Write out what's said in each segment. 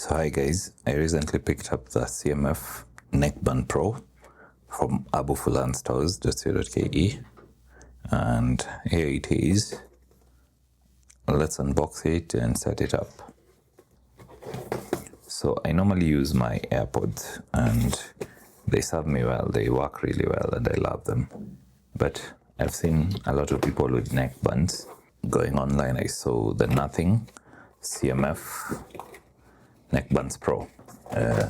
So hi guys, I recently picked up the CMF Neckband Pro from 𝐭𝐿𝐴 and here it is. Let's unbox it and set it up. So I normally use my AirPods and they serve me well, they work really well and I love them. But I've seen a lot of people with neckbands. Going online, I saw the Nothing CMF Neckbands Pro.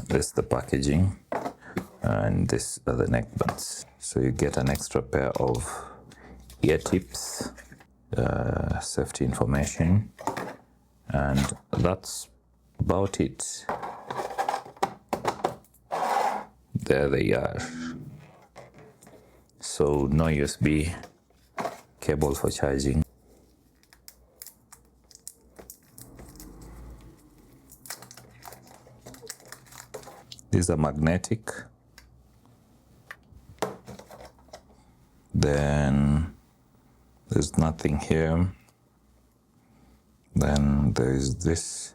This is the packaging and this are the neckbands. So you get an extra pair of ear tips, safety information, and that's about it. There they are. So no USB cable for charging. These are magnetic. Then there's nothing here. Then there's this,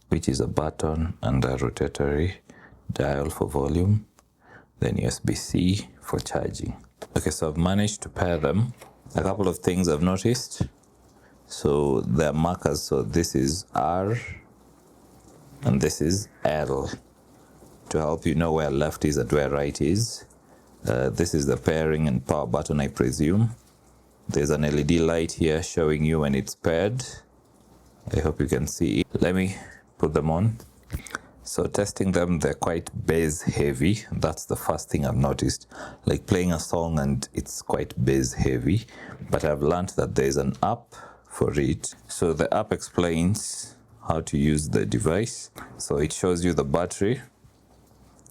which is a button and a rotatory dial for volume. Then USB-C for charging. Okay, so I've managed to pair them. A couple of things I've noticed. So they're markers. So this is R and this is L, to help you know where left is and where right is. This is the pairing and power button, I presume. There's an LED light here showing you when it's paired. I hope you can see it. Let me put them on. So testing them, they're quite bass heavy. That's the first thing I've noticed. Like playing a song and it's quite bass heavy. But I've learned that there's an app for it. So the app explains how to use the device. So it shows you the battery,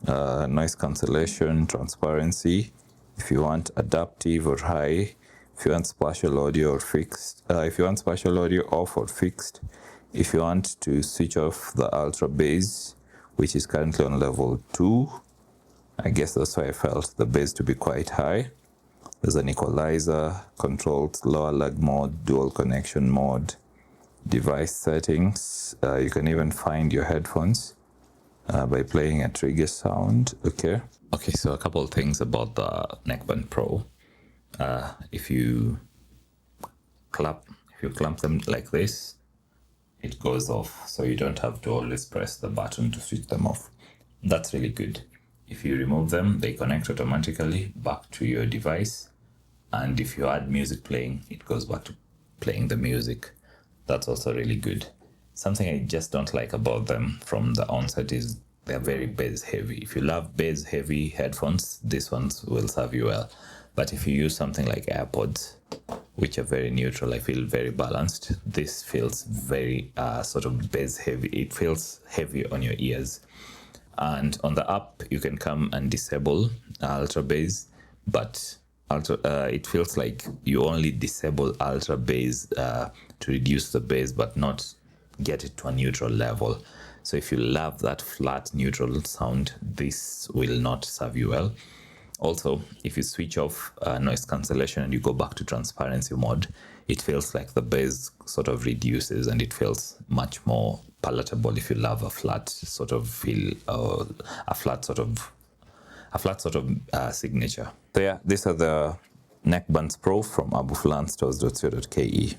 noise cancellation, transparency, if you want adaptive or high, if you want spatial audio or fixed, if you want spatial audio off or fixed, if you want to switch off the ultra bass, which is currently on level 2. I guess that's why I felt the bass to be quite high. There's an equalizer, controls lower lag mode, dual connection mode, device settings. You can even find your headphones by playing a trigger sound. Okay, so a couple of things about the Neckband Pro. If you clamp them like this, it goes off, so you don't have to always press the button to switch them off. That's really good. If you remove them, they connect automatically back to your device, and if you add music playing, it goes back to playing the music. That's also really good. Something I just don't like about them from the onset is they're very bass heavy. If you love bass heavy headphones, these ones will serve you well. But if you use something like AirPods, which are very neutral, I feel very balanced, this feels very sort of bass heavy. It feels heavy on your ears. And on the app, you can come and disable ultra bass, but it feels like you only disable ultra bass to reduce the bass, but not get it to a neutral level. So if you love that flat neutral sound, this will not serve you well. Also, if you switch off noise cancellation and you go back to transparency mode, it feels like the bass sort of reduces and it feels much more palatable if you love a flat sort of feel, a flat sort of signature. So yeah, these are the Neckbands Pro from 𝐭𝐿𝐴-𝐡-𝑖𝑠ℎ.